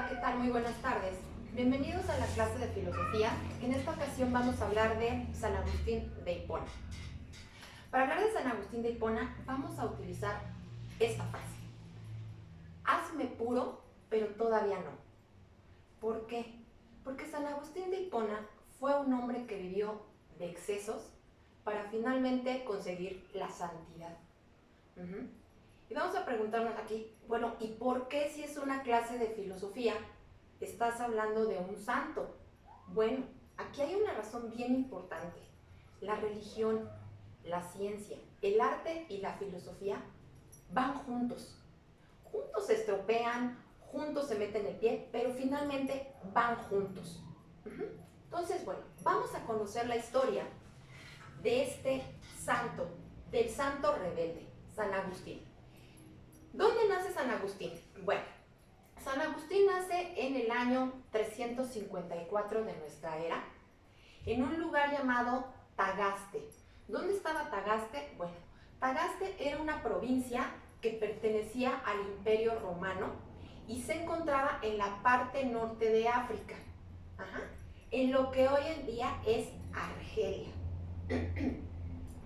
Hola, ¿qué tal? Muy buenas tardes. Bienvenidos a la clase de filosofía. En esta ocasión vamos a hablar de San Agustín de Hipona. Para hablar de San Agustín de Hipona vamos a utilizar esta frase. Hazme puro, pero todavía no. ¿Por qué? Porque San Agustín de Hipona fue un hombre que vivió de excesos para finalmente conseguir la santidad. Y vamos a preguntarnos aquí, bueno, ¿y por qué si es una clase de filosofía estás hablando de un santo? Bueno, aquí hay una razón bien importante. La religión, la ciencia, el arte y la filosofía van juntos. Juntos se estropean, juntos se meten el pie, pero finalmente van juntos. Entonces, bueno, vamos a conocer la historia de este santo, del santo rebelde, San Agustín. ¿Dónde nace San Agustín? Bueno, San Agustín nace en el año 354 de nuestra era, en un lugar llamado Tagaste. ¿Dónde estaba Tagaste? Bueno, Tagaste era una provincia que pertenecía al Imperio Romano y se encontraba en la parte norte de África, en lo que hoy en día es Argelia.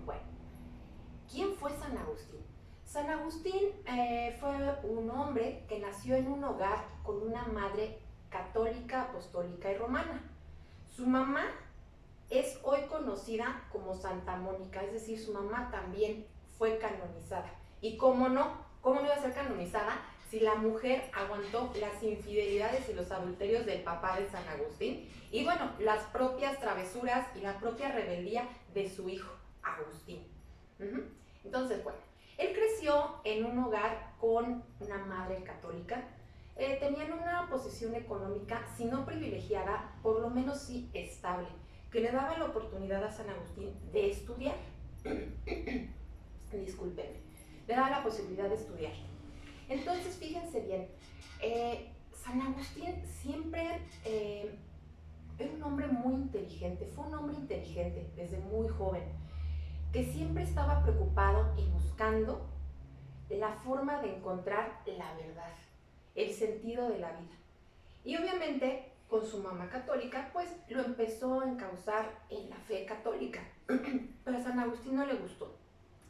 Bueno, ¿quién fue San Agustín? San Agustín fue un hombre que nació en un hogar con una madre católica, apostólica y romana. Su mamá es hoy conocida como Santa Mónica, es decir, su mamá también fue canonizada. ¿Y cómo no iba a ser canonizada si la mujer aguantó las infidelidades y los adulterios del papá de San Agustín? Y bueno, las propias travesuras y la propia rebeldía de su hijo, Agustín. Entonces, bueno, él creció en un hogar con una madre católica. Tenían una posición económica, si no privilegiada, por lo menos sí estable, que le daba la oportunidad a San Agustín de estudiar. Discúlpenme, le daba la posibilidad de estudiar. Entonces, fíjense bien, San Agustín siempre era un hombre muy inteligente, fue un hombre inteligente desde muy joven, que siempre estaba preocupado y buscando la forma de encontrar la verdad, el sentido de la vida. Y obviamente con su mamá católica, pues lo empezó a encauzar en la fe católica. Pero a San Agustín no le gustó.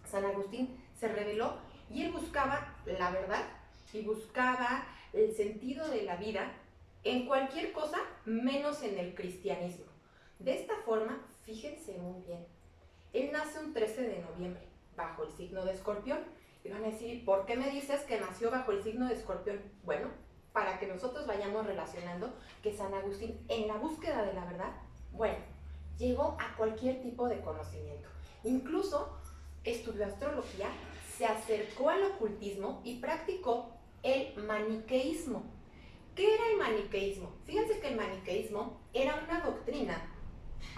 San Agustín se rebeló y él buscaba la verdad y buscaba el sentido de la vida en cualquier cosa menos en el cristianismo. De esta forma, fíjense muy bien, él nace un 13 de noviembre, bajo el signo de Escorpión. Y van a decir, ¿por qué me dices que nació bajo el signo de Escorpión? Bueno, para que nosotros vayamos relacionando que San Agustín, en la búsqueda de la verdad, bueno, llegó a cualquier tipo de conocimiento. Incluso estudió astrología, se acercó al ocultismo y practicó el maniqueísmo. ¿Qué era el maniqueísmo? Fíjense que el maniqueísmo era una doctrina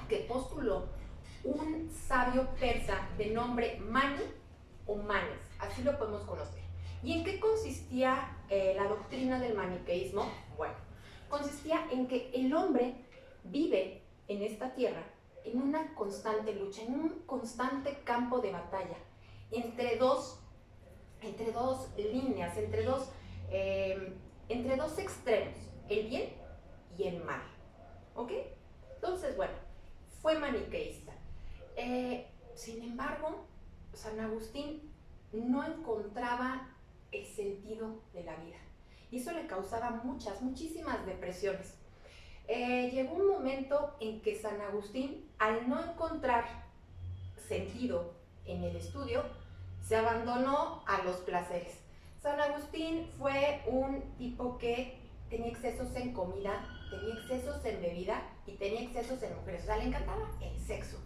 que postuló un sabio persa de nombre Mani o Manes, así lo podemos conocer. ¿Y en qué consistía la doctrina del maniqueísmo? Bueno, consistía en que el hombre vive en esta tierra en una constante lucha, en un constante campo de batalla, entre dos líneas, entre dos extremos, el bien y el mal. ¿Ok? Entonces, bueno, fue maniqueísta. Sin embargo, San Agustín no encontraba el sentido de la vida y eso le causaba muchísimas depresiones. Llegó un momento en que San Agustín, al no encontrar sentido en el estudio, se abandonó a los placeres. San Agustín fue un tipo que tenía excesos en comida, tenía excesos en bebida y tenía excesos en mujeres. O sea, le encantaba el sexo.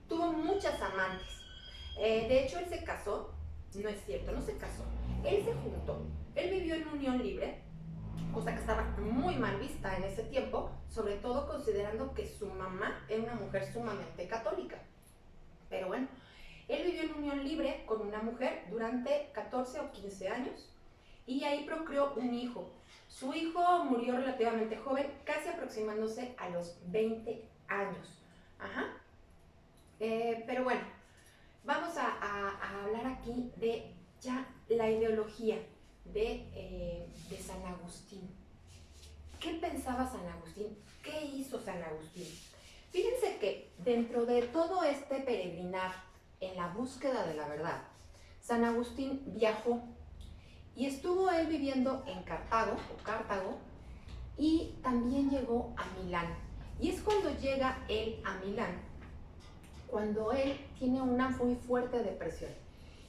Tuvo muchas amantes. De hecho, él se casó. No es cierto, no se casó. Él se juntó. Él vivió en unión libre, cosa que estaba muy mal vista en ese tiempo, sobre todo considerando que su mamá era una mujer sumamente católica. Pero bueno, él vivió en unión libre con una mujer durante 14 o 15 años y ahí procreó un hijo. Su hijo murió relativamente joven, casi aproximándose a los 20 años. Pero bueno, vamos a hablar aquí de ya la ideología de San Agustín. ¿Qué pensaba San Agustín? ¿Qué hizo San Agustín? Fíjense que dentro de todo este peregrinar en la búsqueda de la verdad, San Agustín viajó y estuvo él viviendo en Cartago, y también llegó a Milán. Y es cuando llega él a Milán, cuando él tiene una muy fuerte depresión.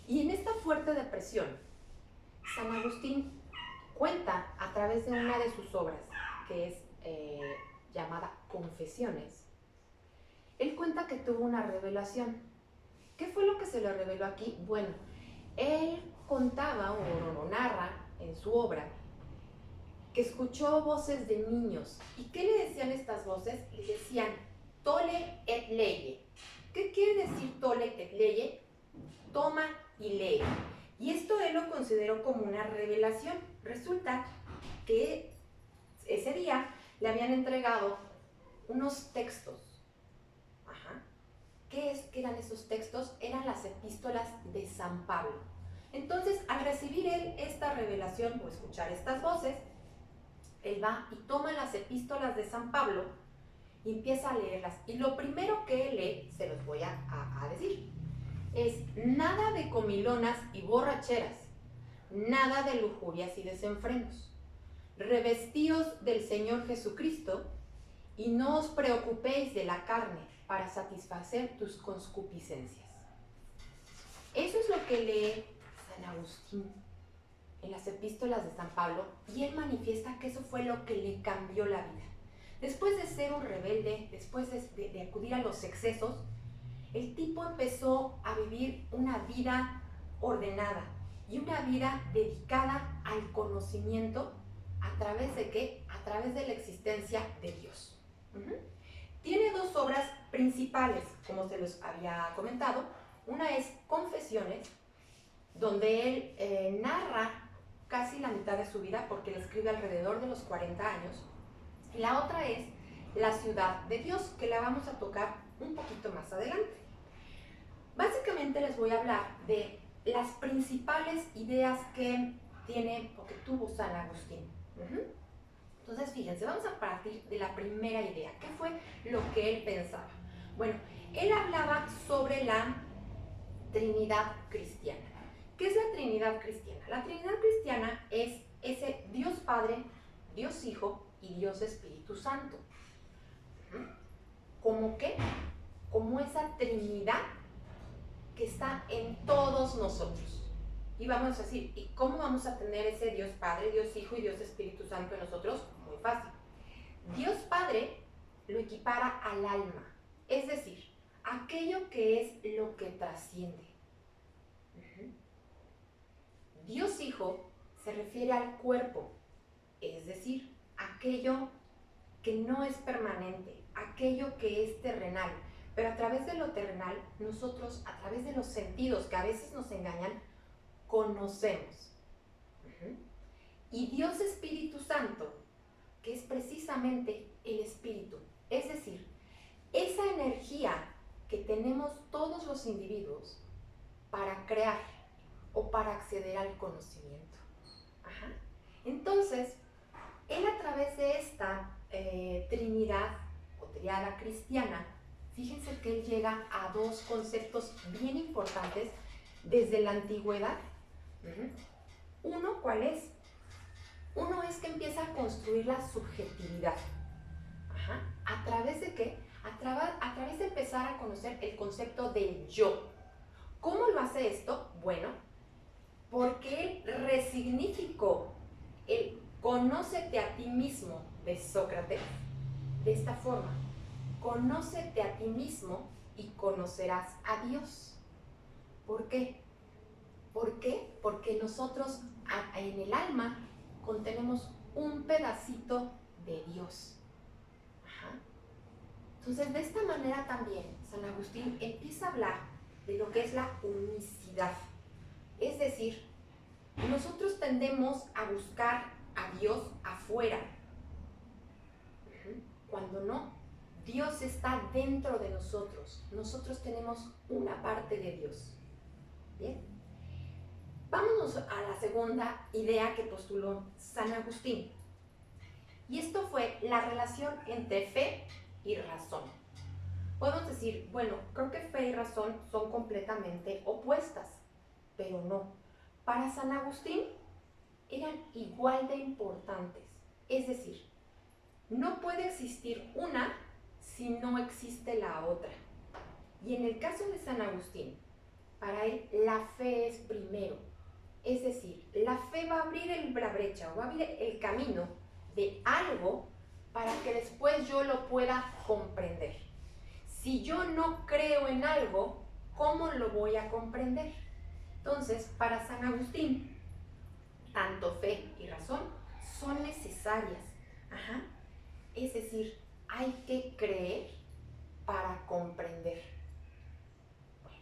Y en esta fuerte depresión, San Agustín cuenta a través de una de sus obras, que es llamada Confesiones. Él cuenta que tuvo una revelación. ¿Qué fue lo que se le reveló aquí? Bueno, él contaba o narra en su obra que escuchó voces de niños. ¿Y qué le decían estas voces? Le decían, tole et leye. ¿Qué quiere decir tole et leye? Toma y lee. Y esto él lo consideró como una revelación. Resulta que ese día le habían entregado unos textos. ¿Qué eran esos textos? Eran las epístolas de San Pablo. Entonces, al recibir él esta revelación o escuchar estas voces, él va y toma las epístolas de San Pablo y empieza a leerlas. Y lo primero que él lee, se los voy a decir, es nada de comilonas y borracheras, nada de lujurias y desenfrenos. Revestíos del Señor Jesucristo y no os preocupéis de la carne para satisfacer tus concupiscencias. Eso es lo que lee San Agustín en las epístolas de San Pablo, y él manifiesta que eso fue lo que le cambió la vida. Después de ser un rebelde, después de acudir a los excesos, el tipo empezó a vivir una vida ordenada y una vida dedicada al conocimiento. ¿A través de qué? A través de la existencia de Dios. Tiene dos obras principales, como se los había comentado. Una es Confesiones, donde él narra casi la mitad de su vida, porque le escribe alrededor de los 40 años. Y la otra es La ciudad de Dios, que la vamos a tocar un poquito más adelante. Básicamente les voy a hablar de las principales ideas que tiene o que tuvo San Agustín. Entonces, fíjense, vamos a partir de la primera idea. ¿Qué fue lo que él pensaba? Bueno, él hablaba sobre la Trinidad cristiana. ¿Qué es la Trinidad cristiana? La Trinidad cristiana es ese Dios Padre, Dios Hijo y Dios Espíritu Santo. ¿Cómo qué? Como esa Trinidad que está en todos nosotros. Y vamos a decir, ¿y cómo vamos a tener ese Dios Padre, Dios Hijo y Dios Espíritu Santo en nosotros? Muy fácil. Dios Padre lo equipara al alma, es decir, aquello que es lo que trasciende. Dios Hijo se refiere al cuerpo, es decir, aquello que no es permanente, aquello que es terrenal. Pero a través de lo terrenal, nosotros, a través de los sentidos que a veces nos engañan, conocemos. Y Dios Espíritu Santo, que es precisamente el Espíritu, es decir, esa energía que tenemos todos los individuos para crear o para acceder al conocimiento. Entonces, él a través de esta Trinidad o triada cristiana, fíjense que él llega a dos conceptos bien importantes desde la antigüedad. Uno, ¿cuál es? Uno es que empieza a construir la subjetividad. ¿A través de qué? A través de empezar a conocer el concepto del yo. ¿Cómo lo hace esto? Bueno, porque él resignificó el conócete a ti mismo de Sócrates de esta forma: conócete a ti mismo y conocerás a Dios. ¿Por qué? ¿Por qué? Porque nosotros en el alma contenemos un pedacito de Dios. Entonces, de esta manera también San Agustín empieza a hablar de lo que es la unicidad. Es decir, nosotros tendemos a buscar a Dios afuera, cuando no, Dios está dentro de nosotros. Nosotros tenemos una parte de Dios. Bien, vámonos a la segunda idea que postuló San Agustín. Y esto fue la relación entre fe y razón. Podemos decir, bueno, creo que fe y razón son completamente opuestas, pero no. Para San Agustín eran igual de importantes. Es decir, no puede existir una si no existe la otra. Y en el caso de San Agustín, para él la fe es primero. Es decir, la fe va a abrir la brecha o va a abrir el camino de algo para que después yo lo pueda comprender. Si yo no creo en algo, ¿cómo lo voy a comprender? Entonces, para San Agustín, tanto fe y razón son necesarias. Es decir, hay que creer para comprender. Bueno,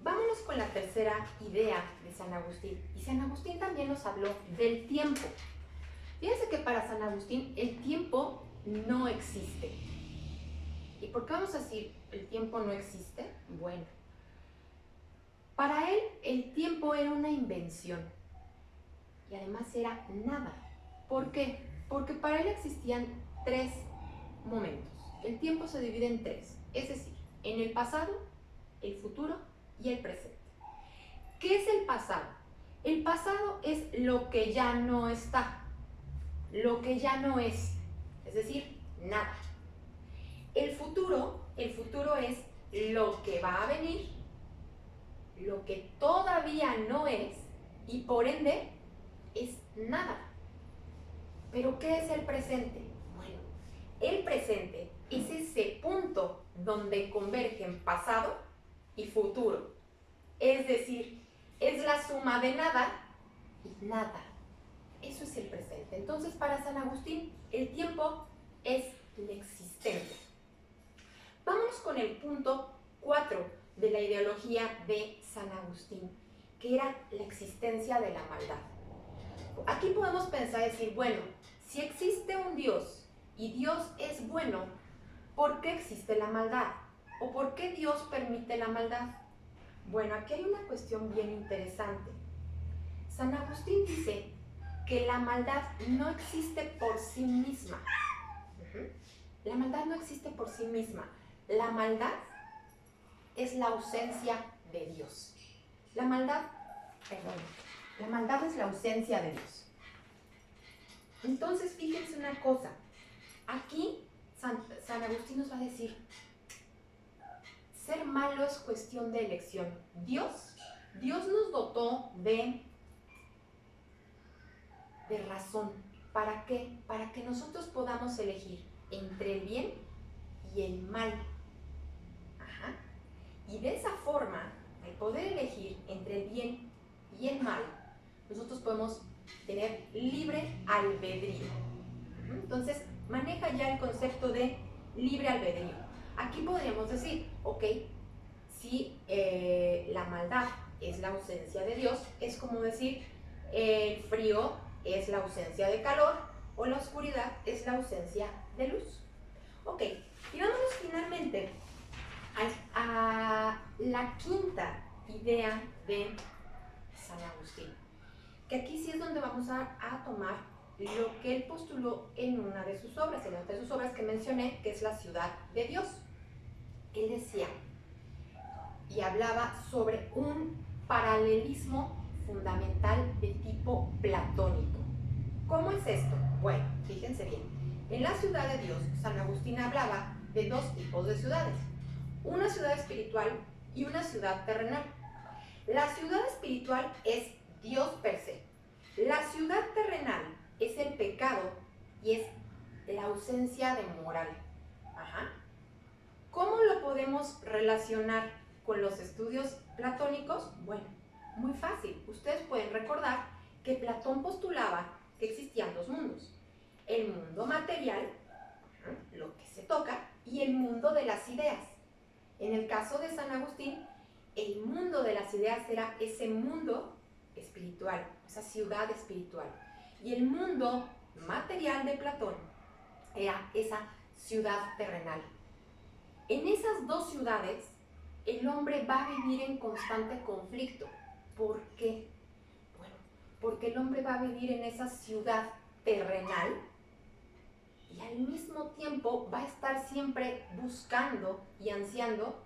vámonos con la tercera idea de San Agustín. Y San Agustín también nos habló del tiempo. Fíjense que para San Agustín el tiempo no existe. ¿Y por qué vamos a decir el tiempo no existe? Bueno, para él el tiempo era una invención y además era nada. ¿Por qué? Porque para él existían 3 momentos. El tiempo se divide en 3, es decir, en el pasado, el futuro y el presente. ¿Qué es el pasado? El pasado es lo que ya no está, lo que ya no es decir, nada. El futuro es lo que va a venir, lo que todavía no es y por ende es nada. ¿Pero qué es el presente? Bueno, el presente es ese punto donde convergen pasado y futuro. Es decir, es la suma de nada y nada. Eso es el presente. Entonces, para San Agustín, el tiempo es inexistente. Vámonos con el punto 4 de la ideología de San Agustín, que era la existencia de la maldad. Aquí podemos pensar y decir, bueno, si existe un Dios y Dios es bueno, ¿por qué existe la maldad? ¿O por qué Dios permite la maldad? Bueno, aquí hay una cuestión bien interesante. San Agustín dice que la maldad no existe por sí misma. La maldad no existe por sí misma. La maldad es la ausencia de Dios. La maldad es la ausencia de Dios. Entonces, fíjense una cosa. Aquí San Agustín nos va a decir, ser malo es cuestión de elección. Dios nos dotó de razón. ¿Para qué? Para que nosotros podamos elegir entre el bien y el mal. Y de esa forma, al poder elegir entre el bien y el mal, nosotros podemos tener libre albedrío. Entonces, maneja ya el concepto de libre albedrío. Aquí podríamos decir, ok, si la maldad es la ausencia de Dios, es como decir, el frío es la ausencia de calor o la oscuridad es la ausencia de luz. Ok, y vámonos finalmente a la quinta idea de San Agustín, que aquí sí es donde vamos a tomar lo que él postuló en una de sus obras, que mencioné, que es la ciudad de Dios. Él decía y hablaba sobre un paralelismo fundamental de tipo platónico. ¿Cómo es esto? Bueno, fíjense bien. En la ciudad de Dios, San Agustín hablaba de 2 tipos de ciudades. Una ciudad espiritual y una ciudad terrenal. La ciudad espiritual es Dios per se. La ciudad terrenal es el pecado y es la ausencia de moral. ¿Cómo lo podemos relacionar con los estudios platónicos? Bueno, muy fácil. Ustedes pueden recordar que Platón postulaba que existían 2 mundos. El mundo material, lo que se toca, y el mundo de las ideas. En el caso de San Agustín, el mundo de las ideas era ese mundo espiritual, esa ciudad espiritual. Y el mundo material de Platón era esa ciudad terrenal. En esas 2 ciudades, el hombre va a vivir en constante conflicto. ¿Por qué? Bueno, porque el hombre va a vivir en esa ciudad terrenal y al mismo tiempo va a estar siempre buscando y ansiando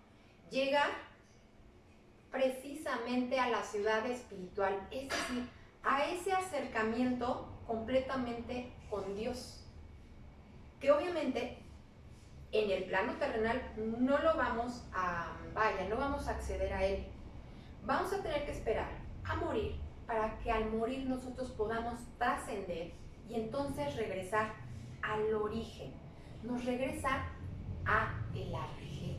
llegar precisamente a la ciudad espiritual, es decir, a ese acercamiento completamente con Dios, que obviamente en el plano terrenal no lo vamos a, no vamos a acceder a él. Vamos a tener que esperar a morir para que al morir nosotros podamos trascender y entonces regresar al origen. Nos regresa a el arjé.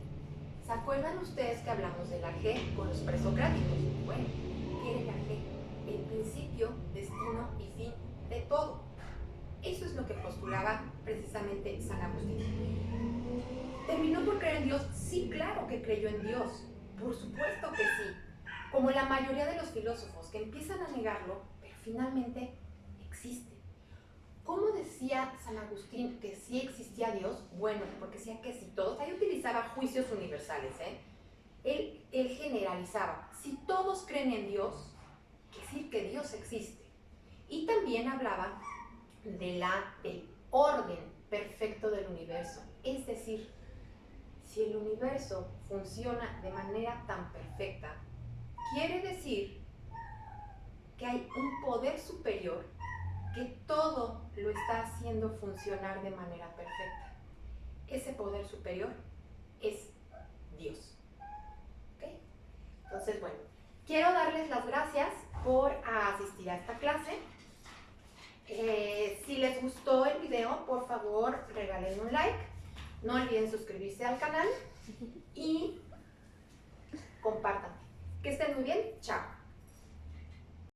¿Se acuerdan ustedes que hablamos del arjé con los presocráticos? Bueno, ¿qué era el arjé? El principio, destino y fin de todo. Eso es lo que postulaba precisamente San Agustín. ¿Terminó por creer en Dios? Sí, claro que creyó en Dios. Por supuesto que sí. Como la mayoría de los filósofos que empiezan a negarlo, pero finalmente existe. ¿Cómo decía San Agustín que sí existía Dios? Bueno, porque decía que si todos, ahí utilizaba juicios universales, Él generalizaba, si todos creen en Dios, quiere decir que Dios existe. Y también hablaba del orden perfecto del universo, es decir, si el universo funciona de manera tan perfecta, quiere decir que hay un poder superior que todo lo está haciendo funcionar de manera perfecta. Ese poder superior es Dios. ¿Ok? Entonces, bueno, quiero darles las gracias por asistir a esta clase. Si les gustó el video, por favor, regalen un like. No olviden suscribirse al canal y compartan. Que estén muy bien. Chao.